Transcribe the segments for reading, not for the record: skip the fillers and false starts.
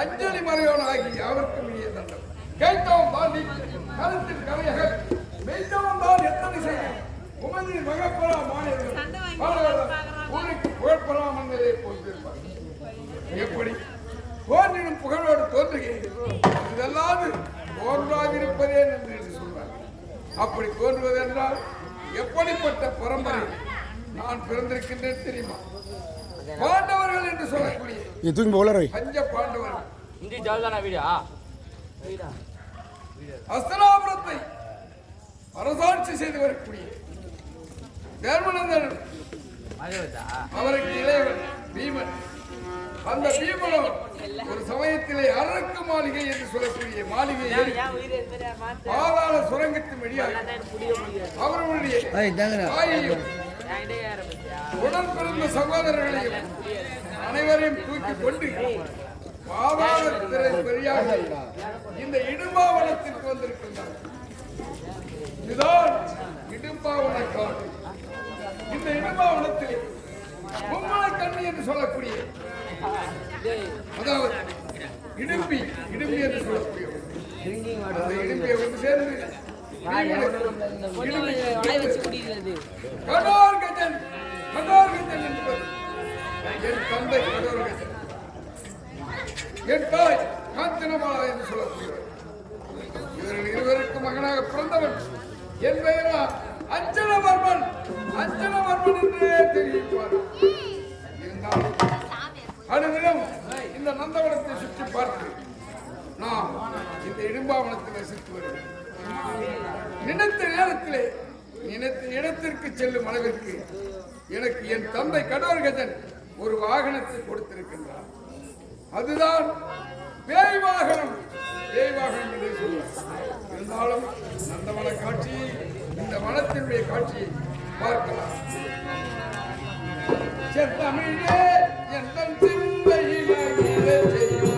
அஞ்சலி மறையோன் ஆகி யாவருக்கும் இனிய தண்டம். கேட்டவன் தாண்டி கருத்தில் கலையக மெய்த்தவன் தான் எத்தனை செய்யும் உமதின் மகப்பரா ஊருக்கு புகழ்பெறாம் என்பதை போன்றிருப்பார். எப்படி தோன்றினும் புகழோடு தோன்றுகிறேன், இதெல்லாம் தோன்றாதிருப்பதே என்று சொல்வார். அப்படி தோன்றுவது என்றால் எப்படிப்பட்ட பரம்பரை நான் பிறந்திருக்கின்றேன் தெரியுமா? பாண்டவர்கள் என்று சொல்லக்கூடிய பஞ்ச பாண்டவர்கள் அஸ்தனாபுரத்தை அரசாட்சி செய்து வரக்கூடிய தர்மநந்தன் அவருக்கு இளையவன் பீமன். அந்த பீமனும் ஒரு சமயத்திலே அரக்கு மாளிகை என்று சொல்லக்கூடிய மாளிகையை பாதாள சுரங்கத்தின் வழியாக அவர்களுடைய தாயையும் உடன் பிறந்த சகோதரர்களையும் அனைவரையும் தூக்கி கொண்டு பாதாள திரை வழியாக இந்த இடும்பாவனத்திற்கு வந்திருக்கின்றார். இதுதான் இடும்பாவன காடு. இந்த இடும்பாவனத்தில் பொம்மலை கண்ணி என்று சொல்லக்கூடிய, அதாவது இடும்பி என்று சொல்லக்கூடிய அந்த இடும்பியை வந்து சேர்ந்து கடோர்கஜன் என்பது என் தந்தை கடோர்கஜன், என் தாய் காஞ்சனமாலா என்று சொல்லக்கூடியவர். இவர்கள் இருவருக்கு மகனாக பிறந்தவன் என் பெயரா அஞ்சனவர்மன் என்றே தெரிவிப்பார். இருந்தாலும் அனுதினம் இந்த நந்தவனத்தை சுற்றி பார்த்து நாம் இந்த இடும்பாவனத்தில் வசித்து வருகிறோம். நினைத்த நேரத்திலே நினைத்த இடத்திற்கு செல்லும் அளவிற்கு எனக்கு என் தந்தை கடோர்கஜன் ஒரு வாகனத்தை கொடுத்திருக்கின்றார். அதுதான் பேய் வாகனம் என்று சொல்வார். இருந்தாலும் நந்தவன காட்சியை, இந்த வனத்தினுடைய காட்சியை பார்க்கலாம். செந்தமிழே என் சிந்தையிலே செய்யும்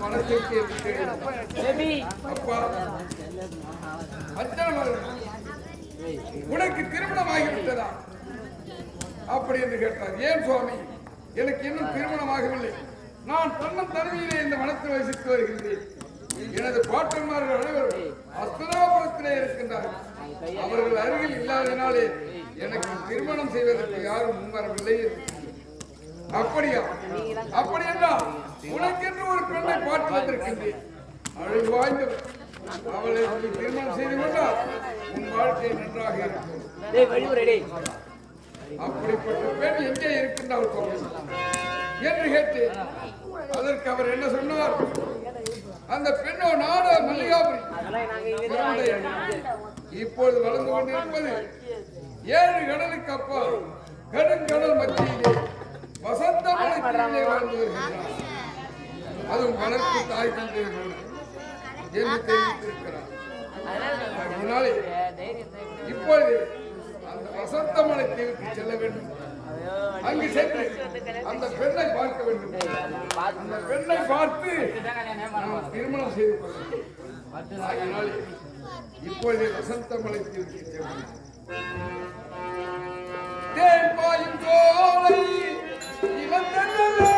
மனத்திற்கு அப்பா உனக்கு திருமணம் ஆகிவிட்டதா அப்படி என்று கேட்டார். ஏன் சுவாமி, எனக்கு இன்னும் திருமணமாகவில்லை. நான் தன்னம் தனிமையிலே இந்த வனத்தில் வசித்து வருகின்றேன். எனது பாட்டன்மார்கள் அனைவரும் அஸ்தனாபுரத்திலே இருக்கின்றார்கள். அவர்கள் அருகில் இல்லாததினாலே எனக்கு திருமணம் செய்வதற்கு யாரும் முன்வரவில்லை. அப்படியா? அப்படி என்றால் உனக்கென்று ஒரு பெண்ணை பார்த்து வந்திருக்கின்றேன். அழகு வாய்ந்தவர். அவளை திருமணம் செய்து கொண்டால் உன் வாழ்க்கை நன்றாக இருக்கும். அப்படிப்பட்ட பெண் எங்கே இருக்கின்றால் என்று கேட்டேன். அதற்கு அவர் என்ன சொன்னார்? அந்த பெண்ணோ நாட மல்லிகாபுரி. இப்பொழுது வளர்ந்து கொண்டிருப்பது 7 கடலுக்கு அப்பால் கடுங்கடல் மத்தியிலே வசந்த மலைத்திலே வாழ்ந்து வருகின்றார். அதுவும் வளர்ப்பு தாய் தந்தை என்று தெரிவித்திருக்கிறார். அதனாலே இப்பொழுது அந்த வசந்த மலைத்தீவுக்கு செல்ல வேண்டும். அங்கு சென்று அந்த பெண்ணை பார்க்க வேண்டும். அந்த பெண்ணை பார்த்து நாம் திருமணம் செய்து கொள்ள வேண்டும். அதனாலே இப்பொழுது வசந்த மலைத்தீவுக்கு செல்ல வேண்டும். தேன் பாயும் சோலை இளந்தண்ணலே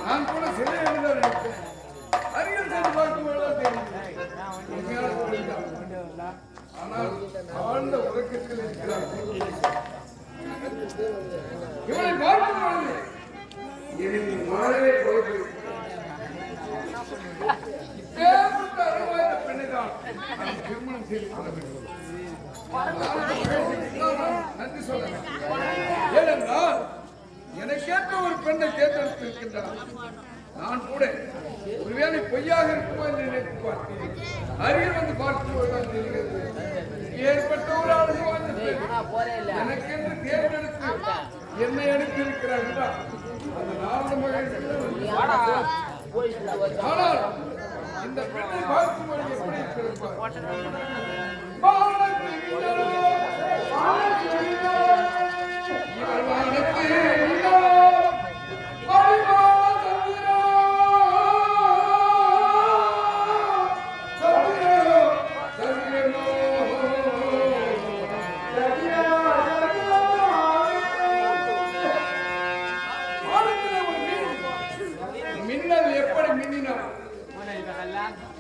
நான் கூட சிலை அருகில் சென்று பார்க்கும் ஆனால் ஆழ்ந்த உறக்கத்தில் இருக்கிறார். இவனை பார்க்கும் பொழுது என் மனதே போய்விடும். இப்பேற்பட்ட அருமையான பெண்ணைதான் நான் திருமணம் செய்து கொள்ள வேண்டும். நன்றி சொல்லுங்க. ஏனென்றால் எனக்கேற்ற ஒரு பெண்ணை தேர்ந்தெடுத்து இருக்கின்றார். நான் கூட ஒருவேளை பொய்யாக இருக்குமோ என்று நினைத்து பார்த்தேன். அருகில் வந்து பார்த்து தெரிகிறது. ஏற்பட்ட ஒரு அனுபவம் எனக்கென்று தேர்ந்தெடுத்து என்னை எடுத்து இருக்கிறார் என்றால் அது நாரணமாக. ஆனால் இந்த பெண்ணை பார்க்கும் பொழுது எப்படி இருக்கிறார்?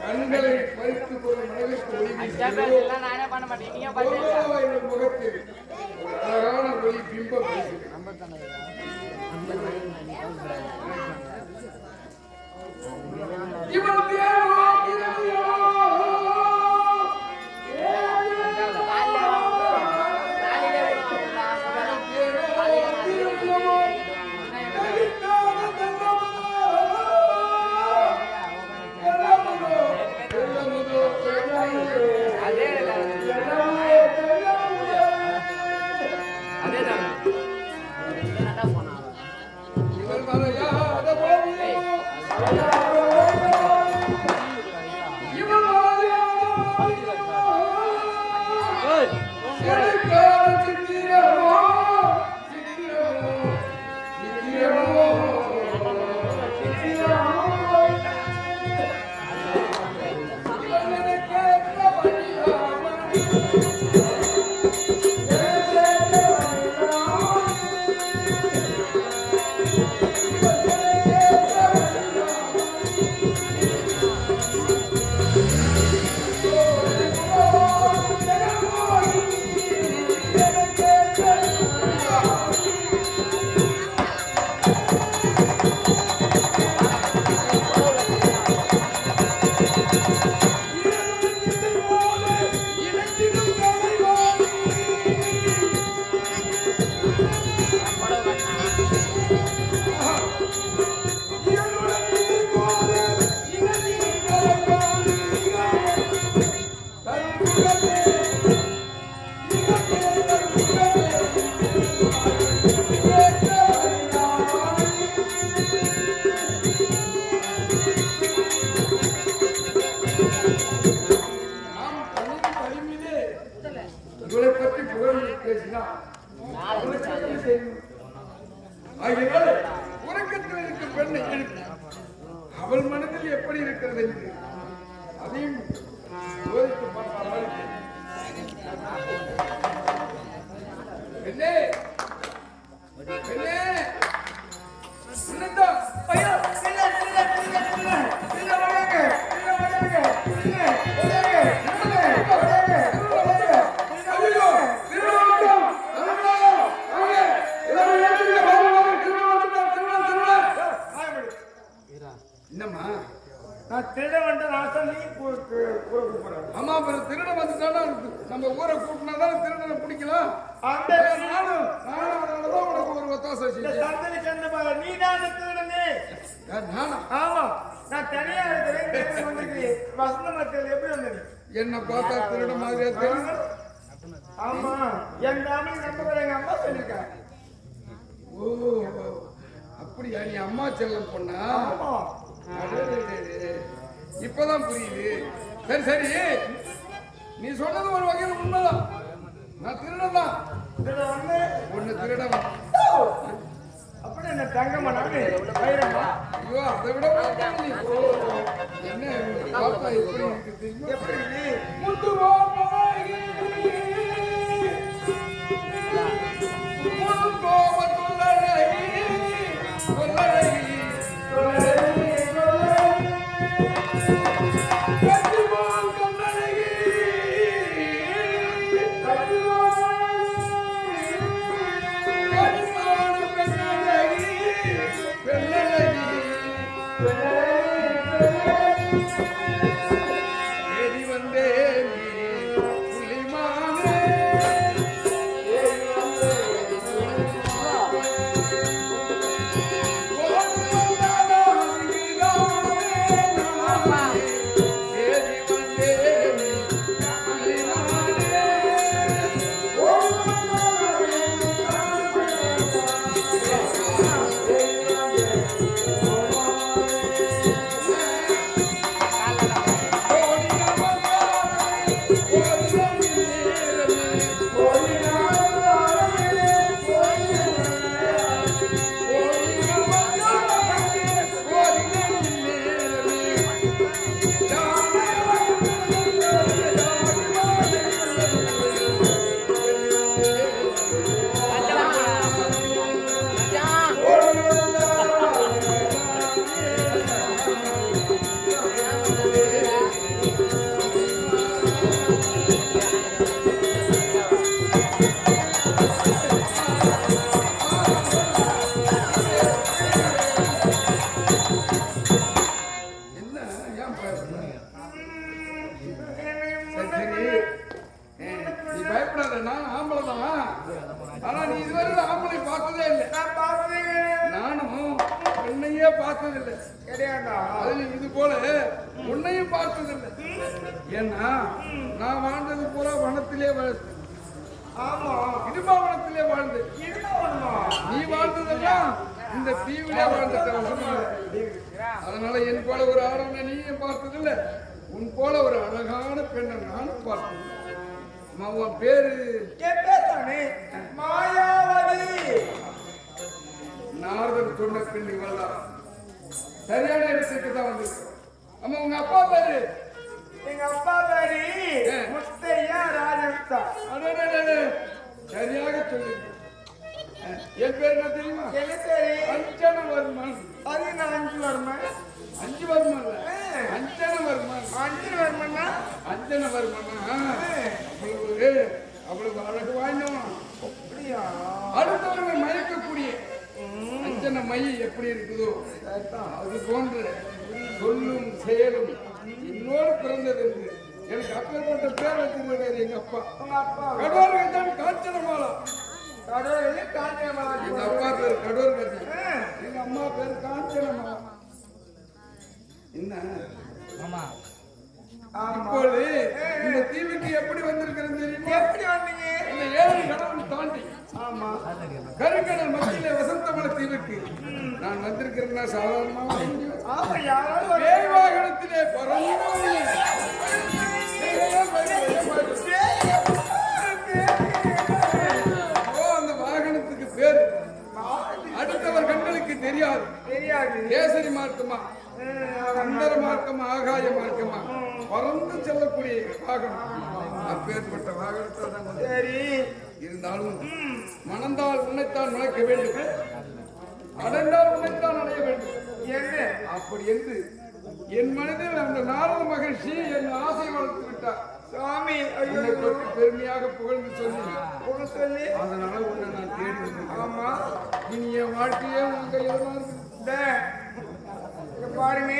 கண்களை பறித்துக் கொள்ளும் அளவிற்கு முகத்தில் அழகான ஒளி பிம்பம் உறக்கத்தில் இருக்கும் பெண்ணை எழுப்பி அவள் மனதில் எப்படி இருக்கிறது என்று அதையும் யோசித்து பார்த்தால் பெண்ணே பெண்ணே அம்மா திருட வந்துட்டா நம்ம ஊரை கூட்டினாதான் திருடனை பிடிக்கலாம். உனக்கு ஒரு ஒத்தாசை என்ன பார்த்தா திருட மாதிரியா தெரியும். ஆமா என் எங்க அம்மா சொல்லிருக்க. ஓ அப்படியா? நீ அம்மா செல்லம் பொண்ணா? இப்பதான் புரியுது. சரி சரி, நீ சொன்னது ஒரு வகையில் உண்மைதான். நான் திருடதான். ஒண்ணு திருடவன். அப்படி என்ன தங்கம்மா? ஐயோ அதை விட என்ன பாப்பா எப்படி இருக்கு தெரியுமா? எப்படி முத்துவா என்ன ஏன் பயப்படுற? சரி சரி. நீ பயப்படாத, நான் ஆம்பளை தான். ஆனா நீ இதுவரை ஆம்பளை பார்த்ததே இல்லை. நான் பார்த்ததே கிடையாது. நானும் பெண்ணையே பார்த்ததில்லை. கிடையாதா? அதுல இது போல உன்னையும் பார்த்ததில்லை. ஏன்னா நான் வாழ்ந்தது பூரா வனத்திலே வாழ்ந்தேன். ஆமா. இடுமா வனத்திலே வாழ்ந்தேன். இதுதான் ஒண்ணுமா? நீ வாழ்ந்ததெல்லாம் இந்த தீவிலே வாழ்ந்த அதனால என் போல ஒரு ஆடவனை நீயும் பார்த்ததில்லை. உன் போல ஒரு அழகான பெண்ணை நானும் பார்த்ததில்லை. அம்மா, உன் பேரு என் பேர் தானே மாயாவதி. நாரதர் சொன்ன பெண் இவள்தான். சரியான இடத்துக்கு தான் வந்திருக்கோம். அம்மா, உங்க அப்பா பேரு? எங்க அப்பா பேரு முத்தையா ராஜஸ்தா. அடடடடே, சரியாக சொல்லி. என் பேர் என்ன தெரியுமா? என்ன பேரு? அஞ்சனவர்மன். அது நான் 5 வருமன். 5 வருமன் இல்ல, அஞ்சனவர்மன். 5 வருமன்னா அஞ்சனவர்மனா? அவ்வளவு அழகு வாய்ந்தவன். அப்படியா? அடுத்தவர்களை மயக்கக்கூடிய அஞ்சன மை எப்படி இருக்குதோ அது போன்று சொல்லும் செயலும் என்னோடு பிறந்தது என்று எனக்கு அப்பேற்பட்ட பேர் வச்சிருக்கிறார் எங்க அப்பா. உங்க அப்பா கடோர் கஜன் காஞ்சனமாலா. கடவுளே காஞ்சனமாலா. எங்க அப்பா பேர் கடோர் கஜன், எங்க அம்மா பேர் காஞ்சனமாலா. என்ன இப்போது இந்த தீவுக்கு எப்படி வந்திருக்கிறது தெரியுமா? எப்படி வந்தீங்க? இந்த 7 கடவுள் தாண்டி ஆமா. கருங்கடல் மத்தியிலே வசந்தமல தீவுக்கு நான் வந்திருக்கிறேன்னா சாதாரணமாக ஆமா, யாராவது பேய் வாகனத்திலே பறந்து அந்த வாகனத்துக்கு பேரு அடுத்தவர் கண்களுக்கு தெரியாது. தெரியாது. கேசரி மார்க்கமா, அந்தர மார்க்கமா, ஆகாய மார்க்கமா பறந்து செல்லக்கூடிய வாகனம். அப்பேற்பட்ட வாகனத்தை தான் வந்து சரி. இருந்தாலும் மணந்தால் உன்னைத்தான் நுழைக்க வேண்டும், அடைந்தால் உன்னைத்தான் அடைய வேண்டும். என்ன அப்படி என்று என் மனதில் அந்த நாரத மகிழ்ச்சி என் ஆசை வளர்த்து விட்டார். சுவாமி, உன்னை பற்றி பெருமையாக புகழ்ந்து சொல்லி சொல்லி அதனால உன்னை நான் தேடி வந்திருக்கேன். ஆமா. இனி என் வாழ்க்கையே உங்க கையில பாருங்க,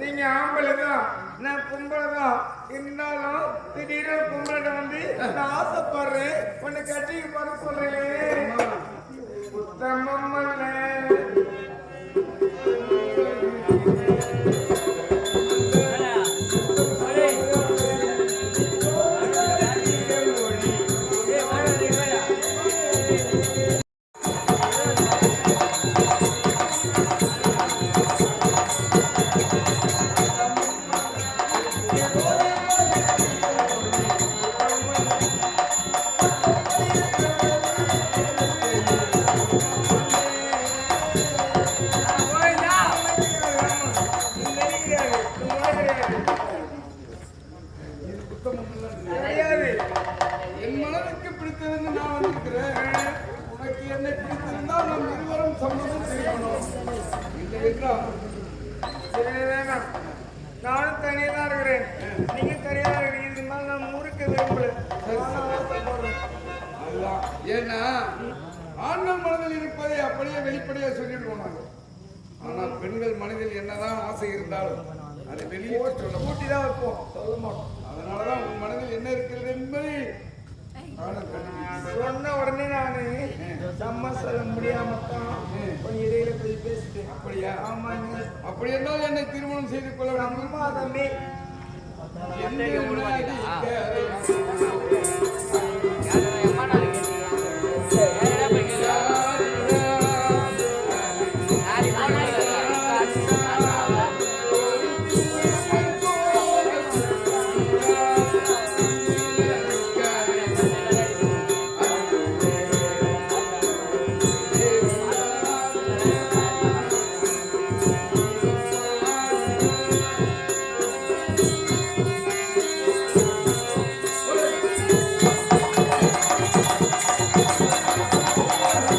நீங்க ஆம்பளை தான், நான் பொம்பளை தான். இருந்தாலும் திடீர்னு பொம்பளை வந்து நான் ஆசைப்படுறேன், உன்னை கட்டிக்கு பார்க்க சொல்றேன். உத்தமம் அல்ல கிடையாது. என் மனதுக்கு பிடித்ததுன்னு நான் வந்திருக்கிறேன். உனக்கு என்னை பிடித்திருந்தால் நாம் இருவரும் சம்மதம் செய்யணும். இல்லை என்றால் சரி, வேணாம். நானும் தனியா தான் இருக்கிறேன், நீங்க தனியா தான் இருக்கிறீங்க. இதுக்கு மேல நான் முறுக்க விரும்பல. நானும் ஆசைப்படுறேன். அதுதான். ஏன்னா ஆண்கள் மனதில் இருப்பதை அப்படியே வெளிப்படையா சொல்லிடுவோம் நாங்கள். ஆனால் பெண்கள் மனதில் என்னதான் ஆசை இருந்தாலும் அதை வெளியே சொல்ல கூட்டி தான் வைப்போம், சொல்ல மாட்டோம். அதனாலதான் உன் மனதில் என்ன இருக்கிறது என்பதை நானும் கண்டுபிடிக்கிறேன். சொன்ன உடனே நானு செம்ம சொல்ல முடியாம தான் கொஞ்சம் இடையில போய் பேசிட்டேன். அப்படியா? ஆமாங்க. அப்படி என்றால் என்னை திருமணம் செய்து கொள்ள வேண்டும். அம்மா தம்பி Thank you.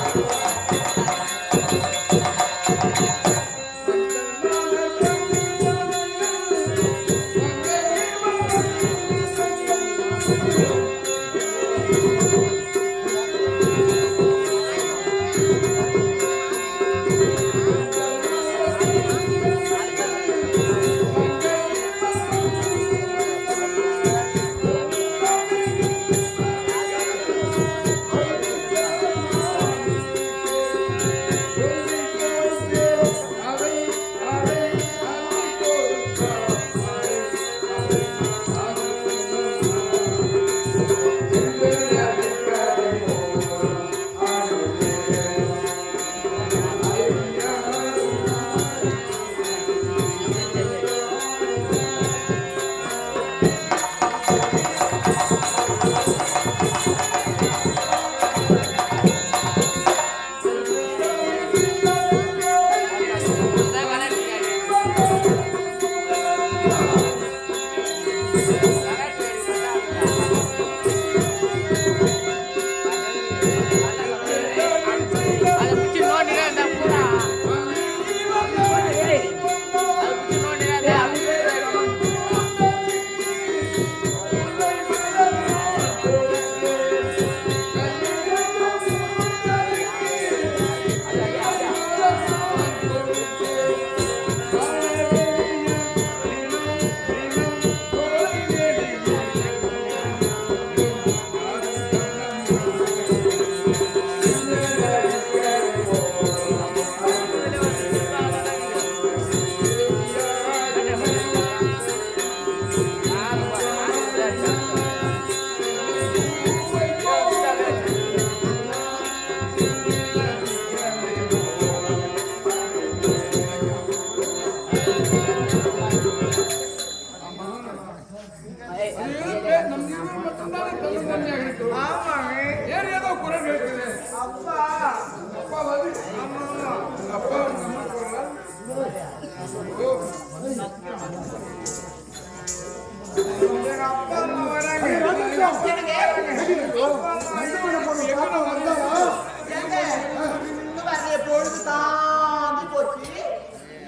பொழுது தாண்டி போச்சு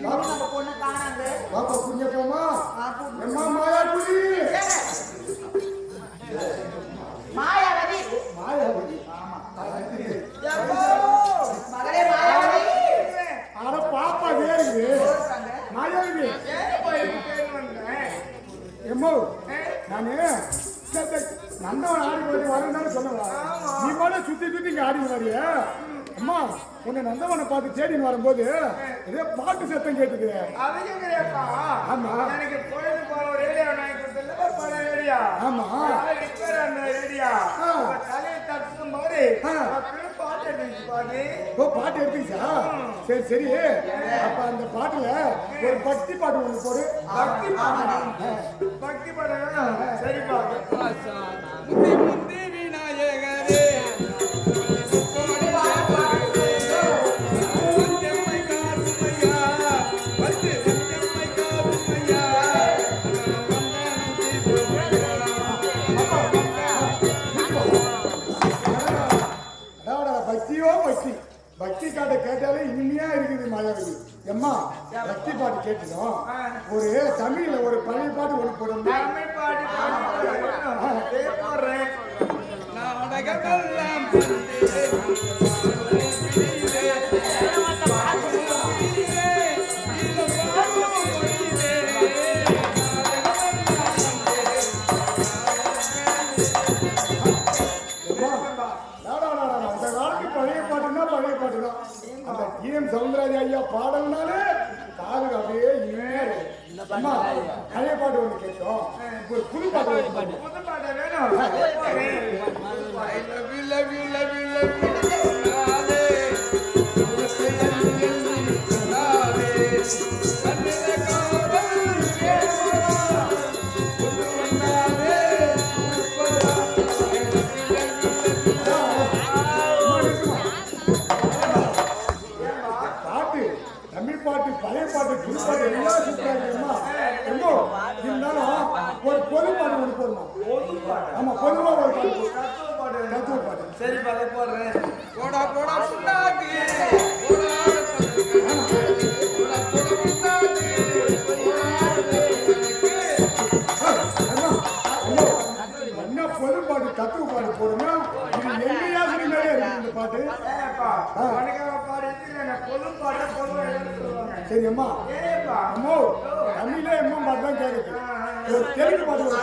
நம்ம பொண்ணு காணாங்க பாப்பா குஞ்சப்போமா எம்மா மாயாக்குடி மாயாவதி மாயாவதி மகளே மாயாவதி அட பாப்பா வேறு மாயாவதி எம்மோ நானு நந்தவன் ஆடி போய் வரணும்னு சொன்னவா நீ மட்டும் சுத்தி சுத்தி இங்க ஆடி வரிய அம்மா உன்னை நந்தவனை பார்த்து தேடின்னு வரும்போது இதே பாட்டு சத்தம் கேட்டுக்குது ஆமா எனக்கு பொழுது போற ரேடியோ வாங்கி கொடுத்தல பல ரேடியோ ஆமா ரிப்பேர் அந்த ரேடியோ தலையை தட்டுக்கும் போது பாட்டு எடுத்து பாரு ஓ பாட்டு எடுத்துச்சா சரி சரி அப்ப அந்த பாட்டுல ஒரு பக்தி பாட்டு ஒண்ணு போடு பக்தி பாடம் சரிப்பா முந்தி முந்தி விநாயகரே பக்தியோ பக்தி பக்தி காட்டை கேட்டாலே இனிமையா இருக்குது மாயாவதி எம்மா பக்தி பாட்டு கேட்டுடும் ஒரு தமிழ்ல ஒரு பழைய பாட்டு ஒண்ணு போடும் தமிழ் பாட்டு போடுறேன் நாடகமெல்லாம் சவுந்தரராஜ ஐயா பாடல்னாலே காதுக்கு அப்படியே இனிமையா இருக்கு அம்மா பழைய பாட்டு ஒண்ணு கேட்டோம் ஒரு புது பாட்டு புது பாட்டு வேணும் love you, love you, love you, love you. Tamil பாட்டு பழைய பாட்டு புது பாட்டு எல்லாம் சுத்தாருமா எம்மோ இருந்தாலும் ஒரு பொது பாட்டு ஒன்று போடுமா ஆமா பொதுவா ஒரு பாட்டு தத்துவ பாட்டு சரி பாட்டு போடுறேன் போடா போடா புண்டாக்கு போடா என்ன பொது பாட்டு தத்துவ பாட்டு போடுமா இது எங்கேயா மேலே இருக்கு இந்த பாட்டு சரி அம்மா அம்மா தமிழ்ல அம்மா பாட்டு தான் கேட்குது ஒரு தெலுங்கு பாட்டு ஒரு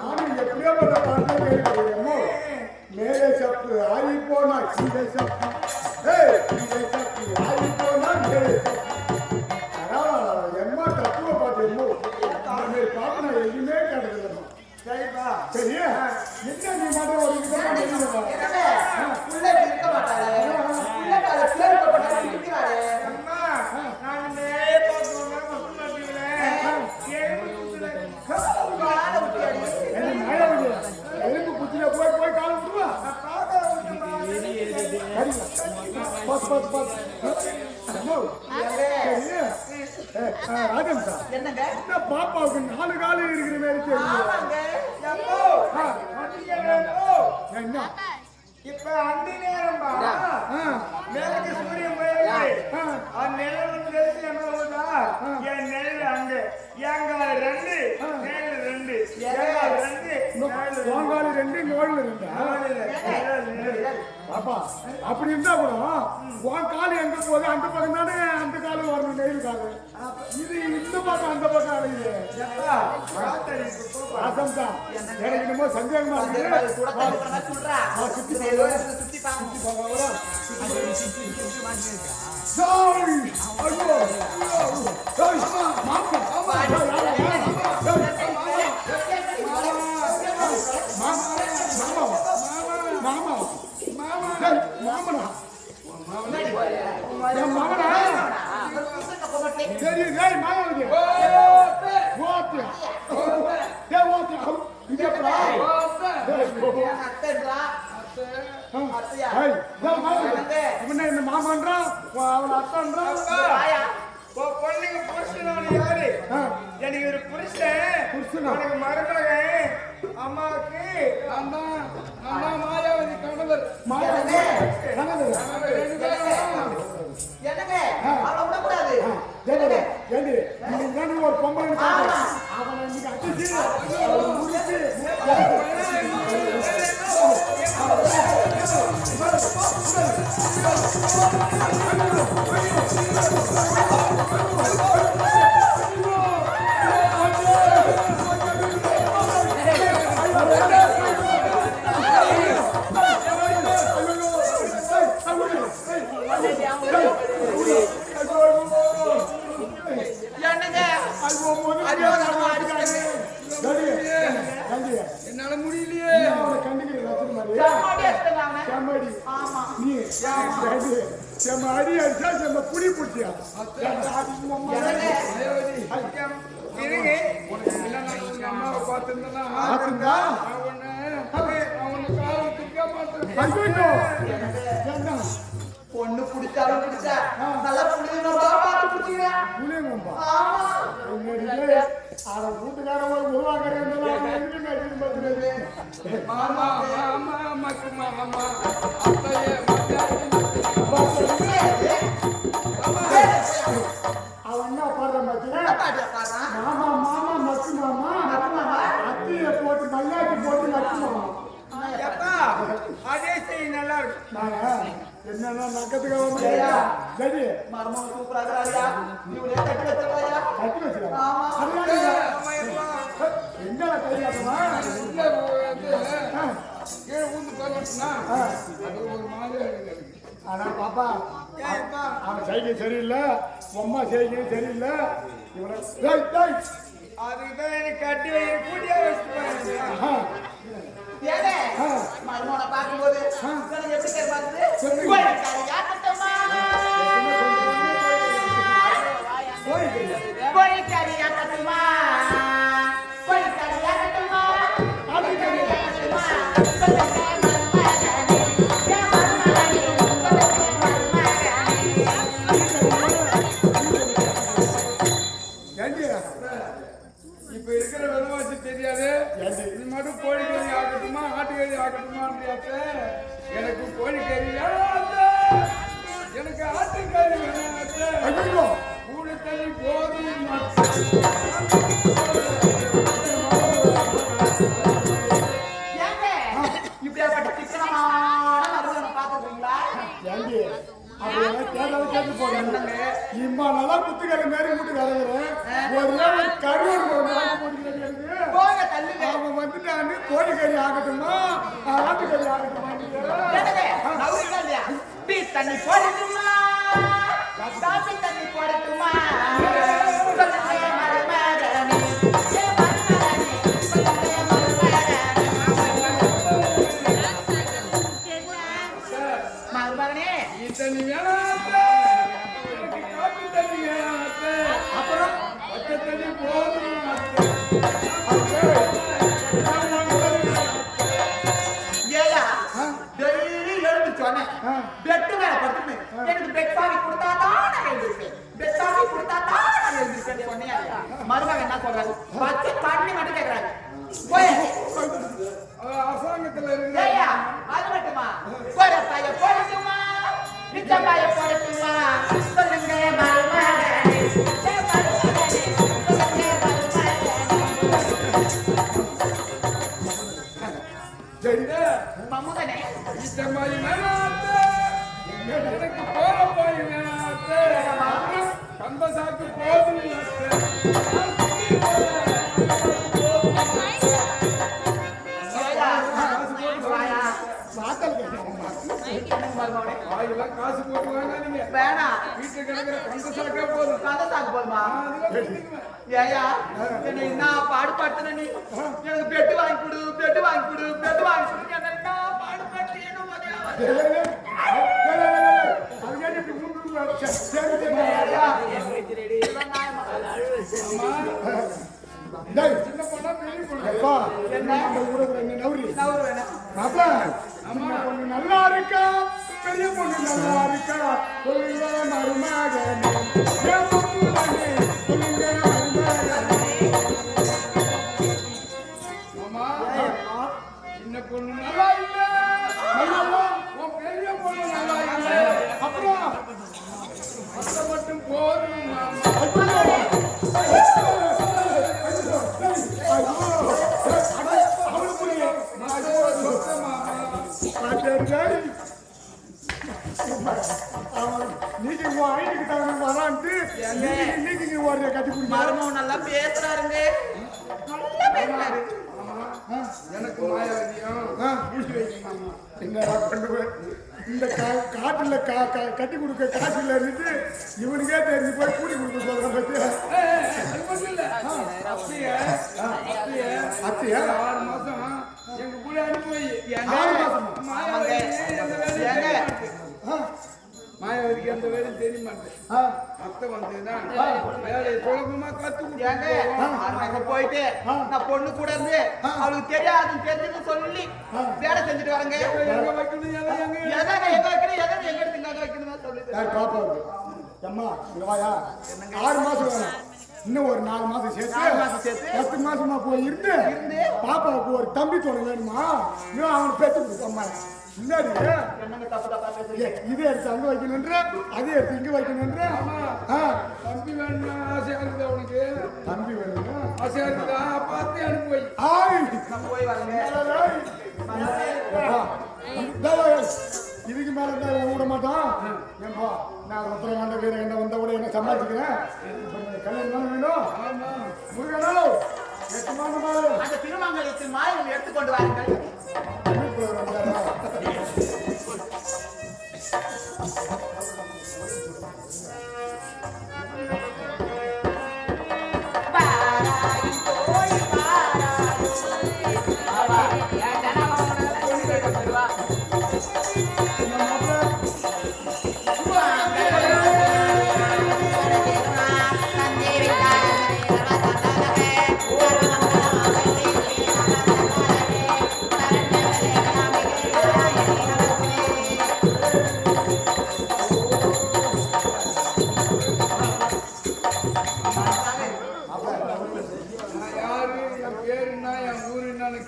நானும் எப்படியோ பாட்டு கேட்குறேன் அம்மா மேலே சப்பு ஆகி போனா கீழே சப்பு கீழே சப்பு ஆகி போனா மேலே சப்பு எம்மா தத்துவ பாட்டு எம்மோ இந்த பாட்டு நான் எதுவுமே கேட்டதில்லைம்மா சரிப்பா சரி என்ன நீ மட்டும் ஒரு விதமா தெரியுமா இருக்க மாட்டாளே அம்மா நான் எலும்பு குச்சில போய் போய் கால விடுவா ராஜன் சார் என்னங்க என்ன பாப்பாவுக்கு 4 காலம் இருக்கிற மாதிரி தெரியுது என்ன இப்ப அந்த நேரம்பா மேலக்கு சூரியன் போயிருக்கு நிழல் வந்து என்ன சொல்லுதா என் நிழல் அங்க ஏங்கால 2 நிழல் 2 ஏங்கால 2 வாங்காலி 2 நோல் 2 பாப்பா அப்படி இருந்தா கூட உன் காலு எங்க போகுது அந்த பக்கம் தானே அந்த காலம் வரணும் நெயில் காலு இது இந்த பக்கம் அந்த பக்கம் அலையுது ஆசம்தா எனக்கு என்னமோ சந்தேகமா மாமா மாமனா மாமனா சரி டேய் மாமாவுக்கு ஓத்தியா டேய் ஓத்தியா இதே பிரா டேய் முன்ன இந்த மாமன்றான் அவன் அத்தான்றான். வாயா. உன் பொண்ணுக்கு புருஷன் யாரு? ஆ, எனக்கு ஒரு புருஷன். புருஷனா? உனக்கு மருமகன். அம்மாவுக்கு நான் தான் மாயாவதி கணவர். மாயாவதி கணவர். நாங்க 2 பேரும் என்னங்க அவளை விடக்கூடாது. ஏண்டி, ஏண்டி, நீங்க தானே ஒரு பொம்பளைன்னு காட்டு. அவனை இன்னைக்கு அடிச்சு, அவனை முடிச்சு, என்னங்க ஐயோ நம்ம அடிச்சாங்க. என்னால முடியலையே. அவனை கண்டுக்கிற லட்சணம் மாதிரி. ஜாமாடி எடுத்துறாங்க. செம்மடி. ஆமா. நீ செம்ம அடி அடிச்சா செம்ம புடி பிடிச்சியா? என்னங்க மாயாவதி இருங்க. என்னன்னா உங்க அம்மாவை பார்த்திருந்தேன்னா ஆத்துந்தா? அவனை காலம் திக்க மாட்டேன். ஐயோ! என்ன? பொண்ணு பிடிச்சாலும் பிடிச்சா நல்லா புடிக்கணும் பார்த்து பிடிச்சிங்க. புளியங்கம்பா. ஆமா. என்னடி? அட வீட்டுக்காரன் ஒரு உருவாக்குறேன் மாமா மாமா அம்மாக்கு மாமா அத்தையே அவன் என்ன பாடுறான் பாத்தீங்க? பாட்டியா பாரு. மாமா மாமா மக்கு மாமா அத்திய போட்டு மல்லாட்டி போட்டு மக்கு மாமா. எப்பா அதே செய்ய நல்லா இருக்கும். நாங்க என்னன்னா நக்கத்துக்காக வந்து சரி மர்மம் சூப்பரா இருக்கறாயா. இவளே கட்டி வச்சறாயா. கட்டி வச்சிருக்காங்க. ஆமா. என்ன கையாட்டமா? கீழே ஊந்து போயிடுச்சுன்னா அது ஒரு மாதிரியா இருக்கு எனக்கு. ஆனா பாப்பா ஏப்பா அவன் செய்கை சரியில்லை, அம்மா செய்கை சரியில்லை. இவனை டேய், டேய். அதுக்குதான் எனக்கு கட்டி வைக்க கூட்டியா வச்சுட்டு ஆ, ஏங்க ஆ. மர்மோனை பார்க்கும்போது எனக்கு எப்படி பேர் பார்க்குது? கோழிக்காரியா கட்டமா. கோழிக்காரியா கட்டுமா. கோழிக்காரியா கட்டுமா. ஏண்டி? இப்ப இருக்கிற விதவாசி தெரியாது. இது மட்டும் கோழிக்கறி ஆகட்டுமா ஆட்டுக்கறி ஆகட்டுமான்றியாச்ச. எனக்கு கோழிக்கறி வேணாம் அத்தை. எனக்கு ஆட்டுக்கறி வேணாம் அத்தை. ஐயோ! கூடு தண்ணி போதும் ஏங்க இப்படியாப்பட்ட சிக்கனமான மருமகனை பார்த்துருக்கீங்களா? ஏண்டி? அப்படி எல்லாம் கேட்டாலும் கேட்டு போறேன். இம்மா நல்லா குத்துக்கறி மாரி முட்டு கறங்குறேன். ஒரு கருவாடு ஒன்று வாங்கி போட்டுக்கிறேன் எனக்கு. போங்க தள்ளுங்க. அவன் வந்துட்டான்னு கோழிக்கறி ஆகட்டுமா ஆட்டுக்கறி ஆகட்டுமா? என்னங்க நவுறிங்களா இல்லையா? பீஸ் தண்ணி போடட்டுமா? காபி தண்ணி போடட்டுமா? சொல்லுங்க மருமகனே. ஏ மருமகனே, சொல்லுங்க மருமகனே. மருமகனே தண்ணி வேணாம் அத்தை. எனக்கு காப்பி தண்ணி வேணாம் அத்தை. அப்புறம் பச்சை தண்ணி போதும் அத்தை. ஏயா டெய்லி எழுந்து சொன்னேன் பெட்டு மேல படுத்துமே எனக்கு பெட் சாவி கொடுத்தா தான் நான் எழுந்திருப்பேன். பெட் சாவி கொடுத்தா தான் நான் எழுந்திருப்பேன் சொன்னியா? மருமகன் என்ன சொல்றாரு? பச்சை தண்ணி மட்டும் கேட்கறாரு. போய் அரசாங்கத்துல இருக்கிற ஏயா அது மட்டுமா? போற பாய போடட்டுமா? நிச்ச பாய போடட்டுமா? சொல்லுங்க மருமகனே. ஏ மருமகனே, சொல்லுங்க மருமகனே. சரி மம்முகனே இந்த மாதிரி வேணாம் அத்தை. எனக்கு போற போய் வேணாம் அத்தை. கந்த சாக்கு போதும் அத்தை. வாயா சாத்தல் கேட்டாங்கம்மா. மருமகனே வாயிலாம் காசு போட்டு வாங்காதீங்க. வேணாம் வீட்டுக்கு கிடக்கிற கந்த சாக்கே போதும். கதை சாக்கு போதுமா? அதுல வச்சுக்குவேன். ஏயா என்ன என்ன பாடுபடுத்துன நீ? எனக்கு பெட்டு வாங்கி கொடு, பெட்டு வாங்கி கொடு, பெட்டு வாங்கி கொடு. என்ன பாடுபட்டு என்ன டேய், டேய், டேய். டேய், டேய், டேய், டேய். அது ஏன் இப்படி முன்னுக்கு சரி, சரி, சரி. டேய், சின்ன பொண்ணா பெரிய பொண்ணு. அப்பா, என்ன அந்த ஊருக்கு என்ன நவுரி? நவுறு வேணாம். மாப்ள, சின்ன பொண்ணு நல்லா இருக்கா பெரிய பொண்ணு நல்லா இருக்கா? நீங்க உங்க ஐடிக்கு தகுந்த வரான்ட்டு நீங்க ஒரு கட்டி குடிக்க மருமகன் நல்லா பேசுறாருங்க. நல்லா பேசுறாரு. எனக்கு மாயாவதியும் பூசி வைக்கணும். என்னடா பண்ணுவேன் இந்த காட்டுல கட்டி கொடுக்க காசுல இருந்து இவனுக்கே தெரிஞ்சு போய் கூலி கொடுக்க சொல்றேன் பத்தியா அது மட்டும் இல்ல. அத்தைய 6 மாசம் எங்க கூட அனுப்பி வை. 6 மாசமா? மாயாவதிக்கு அந்த வேலையும் தெரிய மாட்டேன். அத்தை வந்ததுதான் வேலையை சுலபமா கத்து போயிட்டு நான் பொண்ணு கூட இருந்து அவளுக்கு தெரியாது தெரிஞ்சு சொல்லி வேலை செஞ்சுட்டு வரேங்க. எங்க வைக்கணும் எங்க எதை எங்க வைக்கணும் எதை எங்க எடுத்து எங்க வைக்கணும் சொல்லுது. யார் பாப்பா அம்மா இங்க வாயா 6 மாசம் வேணும். இன்னும் ஒரு 4 மாசம் சேர்த்து 10 மாசமா போய் இருந்து பாப்பாவுக்கு ஒரு தம்பி துணை வேணுமா? இன்னும் அவனுக்கு பேச்சு கொடுக்கம்மா. முன்னாடி இதே எடுத்து அங்க வைக்கணுன்ற அதே எடுத்து இங்க வைக்கணுன்ற. தம்பி வேணும்னா ஆசையா இருக்குதா உனக்கு? தம்பி வேணுமா? ஆசையா இருக்குதா? பார்த்து அனுப்பி வை. போய் வரேங்க. இதுக்கு மேல விட மாட்டான். ஏன்பா நான் ரத்னகாண்ட வீரகண்ட வந்த கூட என்ன சம்பாதிக்கிறேன். கல்யாணம் வேணும். முருகனோ 8 மாதம் அந்த திருமங்கலத்தில் மாயம் எடுத்துக்கொண்டு வாருங்கள்.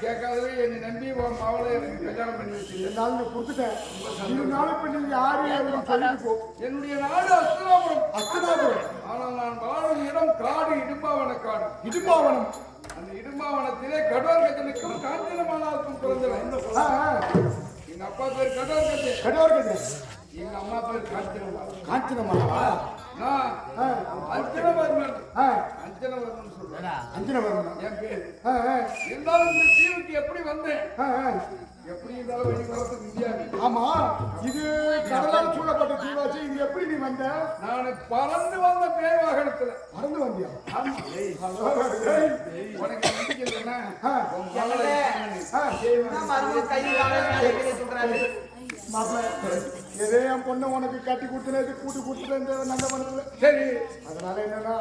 கேட்காதவே என்னை நம்பி உன் மவளை எனக்கு கல்யாணம் பண்ணி வச்சு நாள் கொடுத்துட்டேன். 2 நாளுக்கு நீங்க யாரும் சொல்லிட்டு போ. என்னுடைய நாடு அஸ்தினாபுரம். அஸ்தினாபுரம். ஆனால் நான் வாழும் இடம் காடு, இடும்பாவன காடு. இடும்பாவனம். அந்த இடும்பாவனத்திலே கடோர்கஜனுக்கும் காஞ்சனமாலாவுக்கும் பிறந்தவன். எங்க அப்பா பேர் கடோர்கஜன். கடோர்கஜன். எங்க அம்மா பேர் காஞ்சனமாலா. காஞ்சனமாலா? நான் அஞ்சனவர்மன். அஞ்சனவர்மன் சொல்றேன். அஞ்சனவர்மன் என் பேர். இருந்தாலும் இந்த தீவுக்கு எப்படி வந்தேன்? எப்படி இருந்தாலும் வழி வரத்துக்கு முடியாது. ஆமா, இது கடலால் சூழப்பட்ட தீவாச்சு. இது எப்படி நீ வந்த? நான் பறந்து வந்த பேய் வாகனத்துல. பறந்து வந்தியா? உனக்கு நம்பிக்கை இல்லைன்னா எதே என் பொண்ணை உனக்கு கட்டி கொடுத்துனது கூட்டு கொடுத்துட்டு நல்ல பண்ணல. சரி, அதனால என்னன்னா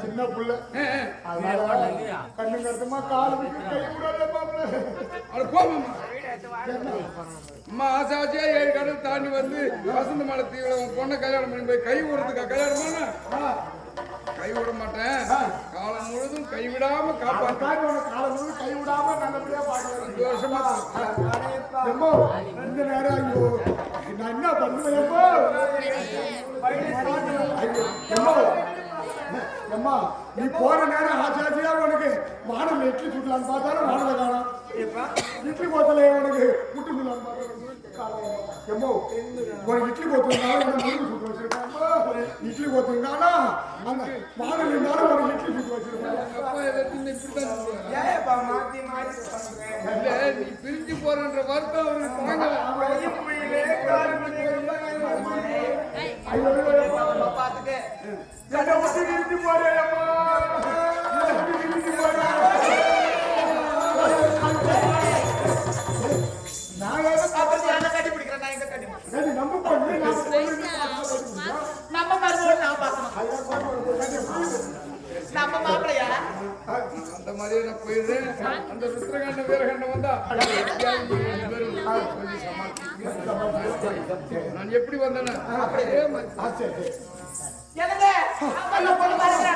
சின்ன புள்ள, அதனால கண்ணு கருத்துமா காலு கை விடாத மாப்பிள்ள. அம்மா ஆசை ஆசையா 7 கடல் தாண்டி வந்து வசந்த மலை தீவிர உன் பொண்ணை கல்யாணம் பண்ணி போய் கை விடுறதுக்கா கல்யாணம் பண்ண? கை விட மாட்டேன். காலம் முழுதும் கைவிடாம காப்பாற்ற. காலம் முழுதும் கை விடாம நல்லபடியா பாக்குறேன். 2 வருஷமா இந்த நேரம் ஐயோ நான் என்ன பண்ணுவேன்? அம்மா நீ போற நேரம் ஆச்சாச்சியா உனக்கு வானல இட்லி சுட்டலான்னு பார்த்தாலும் வானல காணும். இட்லி போத்தல உனக்கு முட்டு சுடலான்னு பார்த்தாலும் எம்மோ உனக்கு இட்லி போத்துனாலும் முழுக்கு சுட்டு வச்சிருக்காங்க. இட்லி போத்துனானா அந்த வானல் இருந்தாலும் உனக்கு இட்லி சுட்டு வச்சிருக்காங்க. அப்பா எதிர்த்து இப்படித்தான் மாத்தி மாத்தி பண்றேன். இல்ல, நீ பிரிஞ்சு போறன்ற வருத்தம் அவருக்கு தாங்கல. பாத்துக்க என்ன விட்டு நிறுத்தி போறேன். கட்டி பிடிக்கிறேன். நான் எங்க கட்டி நம்ம பண்ணி நம்ம மருமகள் நான் பார்க்கணும். நம்ம மாப்பிள்ளையா அந்த மாதிரியே நான் போயிடுறேன். அந்த ருத்ரகண்ட வீரகண்டம் வந்தா நான் எப்படி வந்தேன்னா அப்படியே எனக்கு பொண்ணு பாருங்க.